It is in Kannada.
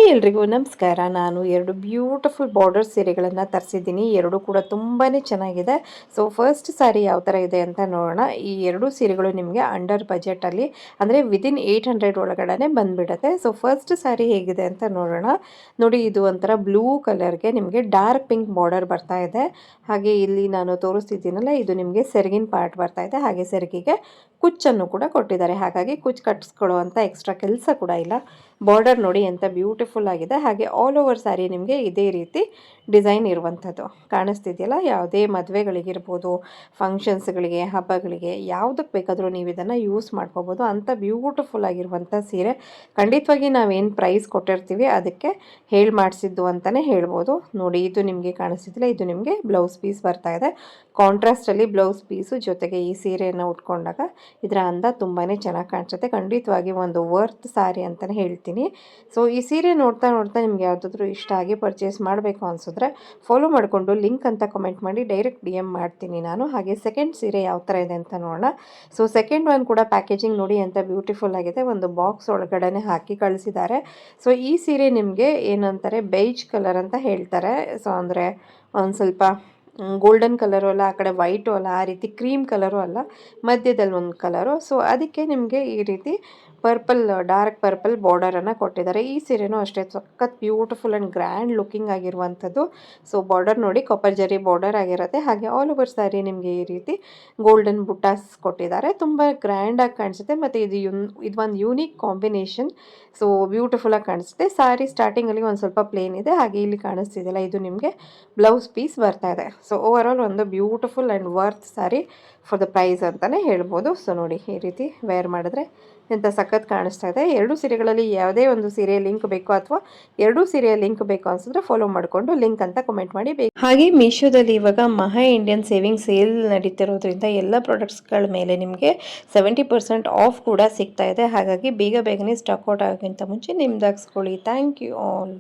ಹಾಯ್ ಎಲ್ರಿಗೂ ನಮಸ್ಕಾರ. ನಾನು ಎರಡು ಬ್ಯೂಟಿಫುಲ್ ಬಾರ್ಡರ್ ಸೀರೆಗಳನ್ನು ತರಿಸಿದ್ದೀನಿ. ಎರಡು ಕೂಡ ತುಂಬಾ ಚೆನ್ನಾಗಿದೆ. ಸೊ ಫಸ್ಟ್ ಸ್ಯಾರಿ ಯಾವ ಥರ ಇದೆ ಅಂತ ನೋಡೋಣ. ಈ ಎರಡು ಸೀರೆಗಳು ನಿಮಗೆ ಅಂಡರ್ ಬಜೆಟಲ್ಲಿ ಅಂದರೆ ವಿದಿನ್ 800 ಒಳಗಡೆ ಬಂದುಬಿಡುತ್ತೆ. ಸೊ ಫಸ್ಟ್ ಸ್ಯಾರಿ ಹೇಗಿದೆ ಅಂತ ನೋಡೋಣ. ನೋಡಿ, ಇದು ಒಂಥರ ಬ್ಲೂ ಕಲರ್ಗೆ ನಿಮಗೆ ಡಾರ್ಕ್ ಪಿಂಕ್ ಬಾರ್ಡರ್ ಬರ್ತಾ ಇದೆ. ಹಾಗೆ ಇಲ್ಲಿ ನಾನು ತೋರಿಸ್ತಿದ್ದೀನಲ್ಲ, ಇದು ನಿಮಗೆ ಸೆರಗಿನ ಪಾರ್ಟ್ ಬರ್ತಾ ಇದೆ. ಹಾಗೆ ಸೆರಗಿಗೆ ಕುಚ್ಚನ್ನು ಕೂಡ ಕೊಟ್ಟಿದ್ದಾರೆ. ಹಾಗಾಗಿ ಕುಚ್ಚು ಕಟ್ಸ್ಕೊಳ್ಳುವಂಥ ಎಕ್ಸ್ಟ್ರಾ ಕೆಲಸ ಕೂಡ ಇಲ್ಲ. ಬಾರ್ಡರ್ ನೋಡಿ ఎంత ಬ್ಯೂಟಿಫುಲ್ ಆಗಿದೆ. ಹಾಗೆ ಆಲ್ ಓವರ್ ಸ್ಯಾರಿ ನಿಮಗೆ ಇದೇ ರೀತಿ ಡಿಸೈನ್ ಇರುವಂಥದ್ದು ಕಾಣಿಸ್ತಿದೆಯಲ್ಲ. ಯಾವುದೇ ಮದುವೆಗಳಿಗಿರ್ಬೋದು, ಫಂಕ್ಷನ್ಸ್ಗಳಿಗೆ, ಹಬ್ಬಗಳಿಗೆ ಯಾವುದಕ್ಕೆ ಬೇಕಾದರೂ ನೀವು ಇದನ್ನು ಯೂಸ್ ಮಾಡ್ಕೋಬೋದು. ಅಂಥ ಬ್ಯೂಟಿಫುಲ್ ಆಗಿರುವಂಥ ಸೀರೆ. ಖಂಡಿತವಾಗಿ ನಾವೇನು ಪ್ರೈಸ್ ಕೊಟ್ಟಿರ್ತೀವಿ ಅದಕ್ಕೆ ಹೇಳಿ ಮಾಡಿಸಿದ್ದು ಅಂತಲೇ ಹೇಳ್ಬೋದು. ನೋಡಿ, ಇದು ನಿಮಗೆ ಕಾಣಿಸ್ತಿದ್ದಿಲ್ಲ, ಇದು ನಿಮಗೆ ಬ್ಲೌಸ್ ಪೀಸ್ ಬರ್ತಾ ಇದೆ. ಕಾಂಟ್ರಾಸ್ಟಲ್ಲಿ ಬ್ಲೌಸ್ ಪೀಸು ಜೊತೆಗೆ ಈ ಸೀರೆಯನ್ನು ಉಟ್ಕೊಂಡಾಗ ಇದರ ಅಂದ ತುಂಬಾ ಚೆನ್ನಾಗಿ ಕಾಣಿಸುತ್ತೆ. ಖಂಡಿತವಾಗಿ ಒಂದು ವರ್ತ್ ಸ್ಯಾರಿ ಅಂತಲೇ ಹೇಳ್ತೀನಿ. ಸೊ ಈ ಸೀರೆ ನೋಡ್ತಾ ನೋಡ್ತಾ ನಿಮ್ಗೆ ಯಾವುದಾದ್ರೂ ಇಷ್ಟ ಆಗಿ ಪರ್ಚೇಸ್ ಮಾಡಬೇಕು ಅನಿಸಿದ್ರೆ ಫಾಲೋ ಮಾಡಿಕೊಂಡು ಲಿಂಕ್ ಅಂತ ಕಮೆಂಟ್ ಮಾಡಿ ಡೈರೆಕ್ಟ್ DM ಮಾಡ್ತೀನಿ ನಾನು. ಹಾಗೆ ಸೆಕೆಂಡ್ ಸೀರೆ ಯಾವ ಥರ ಇದೆ ಅಂತ ನೋಡೋಣ. ಸೊ ಸೆಕೆಂಡ್ ಒನ್ ಕೂಡ ಪ್ಯಾಕೇಜಿಂಗ್ ನೋಡಿ ఎంత ಬ್ಯೂಟಿಫುಲ್ ಆಗಿದೆ. ಒಂದು ಬಾಕ್ಸ್ ಒಳಗಡೆ ಹಾಕಿ ಕಳಿಸಿದ್ದಾರೆ. ಸೊ ಈ ಸೀರೆ ನಿಮಗೆ ಏನಂತಾರೆ, ಬೈಜ್ ಕಲರ್ ಅಂತ ಹೇಳ್ತಾರೆ. ಸೊ ಅಂದರೆ ಒಂದು ಸ್ವಲ್ಪ ಗೋಲ್ಡನ್ ಕಲರು ಅಲ್ಲ, ಆ ಕಡೆ ವೈಟು ಅಲ್ಲ, ಆ ರೀತಿ ಕ್ರೀಮ್ ಕಲರು ಅಲ್ಲ, ಮಧ್ಯದಲ್ಲಿ ಒಂದು ಕಲರು. ಸೊ ಅದಕ್ಕೆ ನಿಮಗೆ ಈ ರೀತಿ ಪರ್ಪಲ್, ಡಾರ್ಕ್ ಪರ್ಪಲ್ ಬಾರ್ಡರನ್ನು ಕೊಟ್ಟಿದ್ದಾರೆ. ಈ ಸೀರೆನೂ ಅಷ್ಟೇ ಸಖತ್ ಬ್ಯೂಟಿಫುಲ್ ಆ್ಯಂಡ್ ಗ್ರ್ಯಾಂಡ್ ಲುಕ್ಕಿಂಗ್ ಆಗಿರುವಂಥದ್ದು. ಸೊ ಬಾರ್ಡರ್ ನೋಡಿ, ಕಾಪರ್ ಜರಿ ಬಾರ್ಡರ್ ಆಗಿರುತ್ತೆ. ಹಾಗೆ ಆಲ್ ಓವರ್ ಸ್ಯಾರಿ ನಿಮಗೆ ಈ ರೀತಿ ಗೋಲ್ಡನ್ ಬುಟ್ಟಾಸ್ ಕೊಟ್ಟಿದ್ದಾರೆ. ತುಂಬ ಗ್ರ್ಯಾಂಡಾಗಿ ಕಾಣಿಸುತ್ತೆ ಮತ್ತು ಇದೊಂದು ಯೂನಿಕ್ ಕಾಂಬಿನೇಷನ್. ಸೊ ಬ್ಯೂಟಿಫುಲ್ಲಾಗಿ ಕಾಣಿಸುತ್ತೆ. ಸ್ಯಾರಿ ಸ್ಟಾರ್ಟಿಂಗಲ್ಲಿ ಒಂದು ಸ್ವಲ್ಪ ಪ್ಲೇನ್ ಇದೆ. ಹಾಗೆ ಇಲ್ಲಿ ಕಾಣಿಸ್ತಿದೆಯಲ್ಲ, ಇದು ನಿಮಗೆ ಬ್ಲೌಸ್ ಪೀಸ್ ಬರ್ತಾ ಇದೆ. ಸೊ ಓವರ್ ಆಲ್ ಒಂದು beautiful and worth sari for the price ಅಂತಲೇ ಹೇಳ್ಬೋದು. ಸೊ ನೋಡಿ, ಈ ರೀತಿ ವೇರ್ ಮಾಡಿದ್ರೆ ಎಂಥ ಸಖತ್ ಕಾಣಿಸ್ತಾ ಇದೆ. ಎರಡು ಸೀರೆಗಳಲ್ಲಿ ಯಾವುದೇ ಒಂದು ಸೀರೆಯ ಲಿಂಕ್ ಬೇಕು ಅಥವಾ ಎರಡೂ ಸೀರೆಯ ಲಿಂಕ್ ಬೇಕು ಅನಿಸಿದ್ರೆ ಫಾಲೋ ಮಾಡಿಕೊಂಡು ಲಿಂಕ್ ಅಂತ ಕಮೆಂಟ್ ಮಾಡಿ. ಹಾಗೆ ಮೀಶೋದಲ್ಲಿ ಇವಾಗ ಮಹಾ ಇಂಡಿಯನ್ ಸೇವಿಂಗ್ ಸೇಲ್ ನಡೀತಿರೋದ್ರಿಂದ ಎಲ್ಲ ಪ್ರಾಡಕ್ಟ್ಸ್ಗಳ ಮೇಲೆ ನಿಮಗೆ 70% ಆಫ್ ಕೂಡ ಸಿಗ್ತಾ ಇದೆ. ಹಾಗಾಗಿ ಬೇಗ ಬೇಗನೆ ಸ್ಟಾಕ್ ಔಟ್ ಆಗೋಕ್ಕಿಂತ ಮುಂಚೆ ನಿಮ್ದಾಗಿಸ್ಕೊಳ್ಳಿ. Thank you all.